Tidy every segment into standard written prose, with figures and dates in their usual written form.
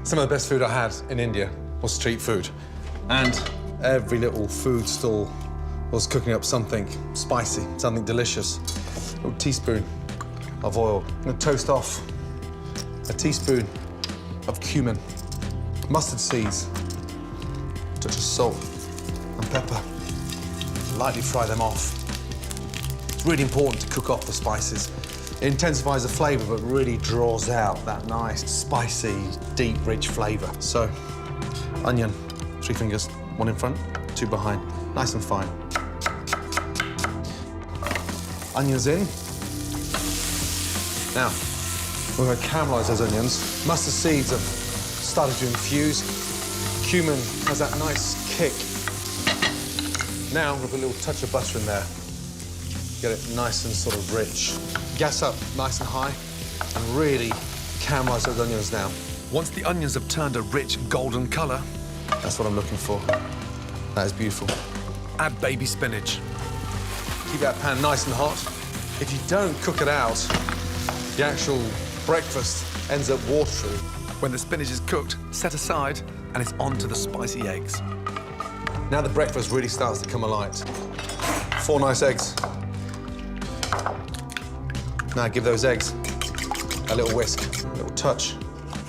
Some of the best food I had in India was street food. And every little food stall was cooking up something spicy, something delicious. A little teaspoon of oil. I'm gonna toast off a teaspoon of cumin, mustard seeds, a touch of salt and pepper. Lightly fry them off. It's really important to cook off the spices. It intensifies the flavour, but really draws out that nice, spicy, deep, rich flavour. So, onion, 3 fingers, 1 in front, 2 behind, nice and fine. Onions in. Now, we're going to caramelise those onions. Mustard seeds have started to infuse. Cumin has that nice kick. Now, we'll put a little touch of butter in there. Get it nice and sort of rich. Gas up nice and high and really caramelise those onions now. Once the onions have turned a rich golden colour, that's what I'm looking for. That is beautiful. Add baby spinach. Keep that pan nice and hot. If you don't cook it out, the actual breakfast ends up watery. When the spinach is cooked, set aside and it's on to the spicy eggs. Now the breakfast really starts to come alight. 4 nice eggs. Now give those eggs a little whisk, a little touch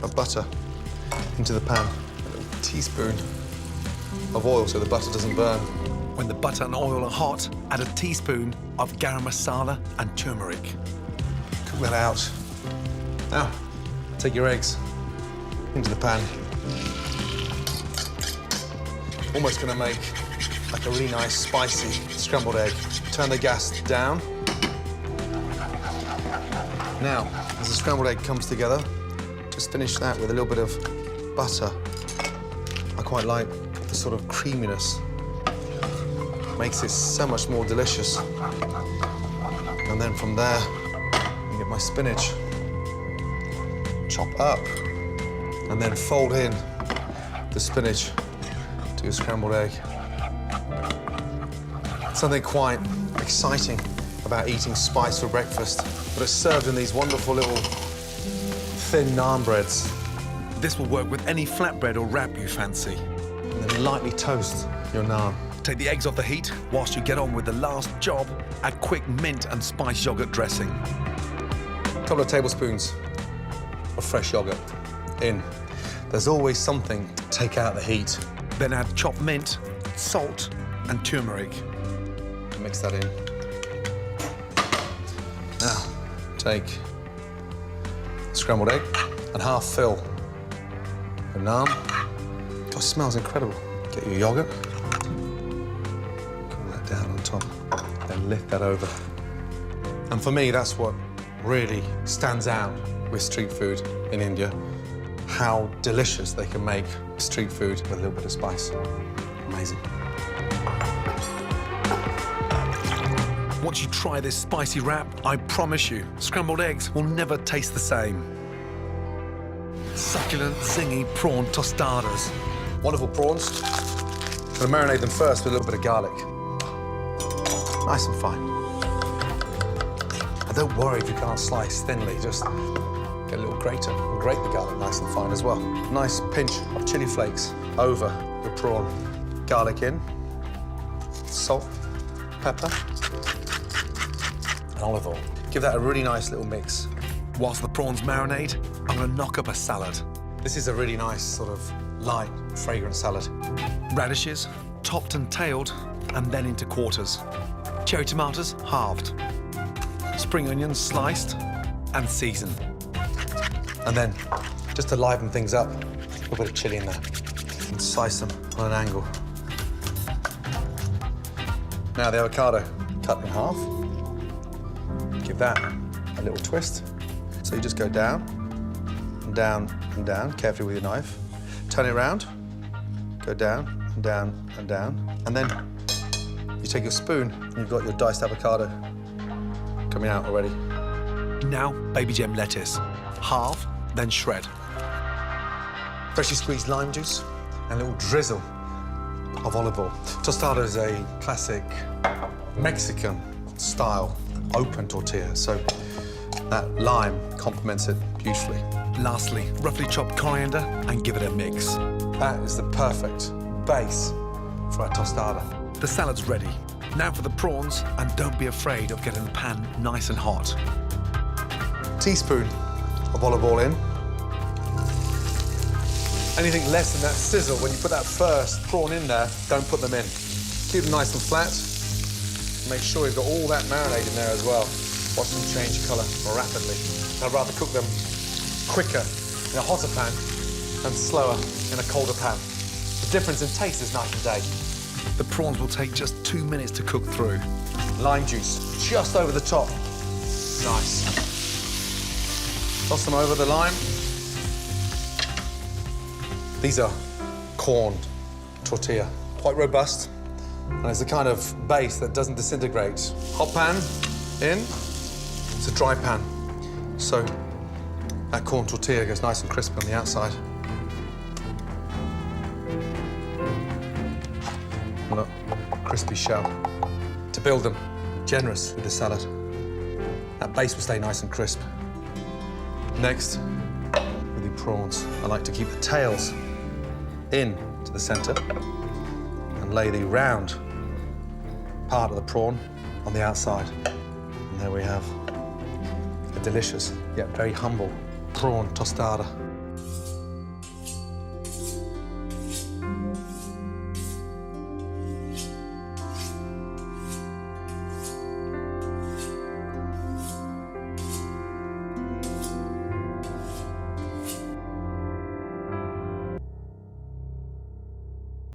of butter into the pan, a little teaspoon of oil so the butter doesn't burn. When the butter and oil are hot, add a teaspoon of garam masala and turmeric. Cook that out. Now, take your eggs into the pan. Almost gonna make like a really nice, spicy scrambled egg. Turn the gas down. Now, as the scrambled egg comes together, just finish that with a little bit of butter. I quite like the sort of creaminess. Makes it so much more delicious. And then from there, I get my spinach. Chop up, and then fold in the spinach to a scrambled egg. Something quite exciting about eating spice for breakfast, but it's served in these wonderful little thin naan breads. This will work with any flatbread or wrap you fancy. And then lightly toast your naan. Take the eggs off the heat. Whilst you get on with the last job, add quick mint and spice yogurt dressing. A couple of tablespoons of fresh yogurt in. There's always something to take out the heat. Then add chopped mint, salt and turmeric. Mix that in. Now, take scrambled egg and half fill the naan. God, it smells incredible. Get your yogurt. Cool that down on top. Then lift that over. And for me, that's what really stands out with street food in India. How delicious they can make street food with a little bit of spice. Amazing. Once you try this spicy wrap, I promise you, scrambled eggs will never taste the same. Succulent, zingy prawn tostadas. Wonderful prawns. I'm gonna marinate them first with a little bit of garlic. Nice and fine. And don't worry if you can't slice thinly, just get a little grater and grate the garlic nice and fine as well. Nice pinch of chili flakes over the prawn. Garlic in, salt, pepper, and olive oil. Give that a really nice little mix. Whilst the prawns marinate, I'm gonna knock up a salad. This is a really nice sort of light, fragrant salad. Radishes, topped and tailed, and then into quarters. Cherry tomatoes, halved. Spring onions, sliced and seasoned. And then, just to liven things up, a little bit of chili in there. And slice them on an angle. Now the avocado, cut in half. Give that a little twist. So you just go down, and down, and down, carefully with your knife. Turn it around, go down, and down, and down. And then you take your spoon, and you've got your diced avocado coming out already. Now, baby gem lettuce. Halve, then shred. Freshly squeezed lime juice, and a little drizzle of olive oil. Tostada is a classic Mexican-style open tortilla, so that lime complements it beautifully. Lastly, roughly chop coriander and give it a mix. That is the perfect base for our tostada. The salad's ready. Now for the prawns, and don't be afraid of getting the pan nice and hot. Teaspoon of olive oil in. Anything less than that sizzle, when you put that first prawn in there, don't put them in. Keep them nice and flat. Make sure you've got all that marinade in there as well. Watch them change colour rapidly. I'd rather cook them quicker in a hotter pan and slower in a colder pan. The difference in taste is night and day. The prawns will take just 2 minutes to cook through. Lime juice just over the top. Nice. Toss them over the lime. These are corn tortilla, quite robust, and it's the kind of base that doesn't disintegrate. Hot pan in, it's a dry pan, so that corn tortilla goes nice and crispy on the outside. Look, crispy shell. To build them, generous with the salad. That base will stay nice and crisp. Next, with the prawns, I like to keep the tails in to the center and lay the round part of the prawn on the outside. And there we have a delicious, yet very humble prawn tostada.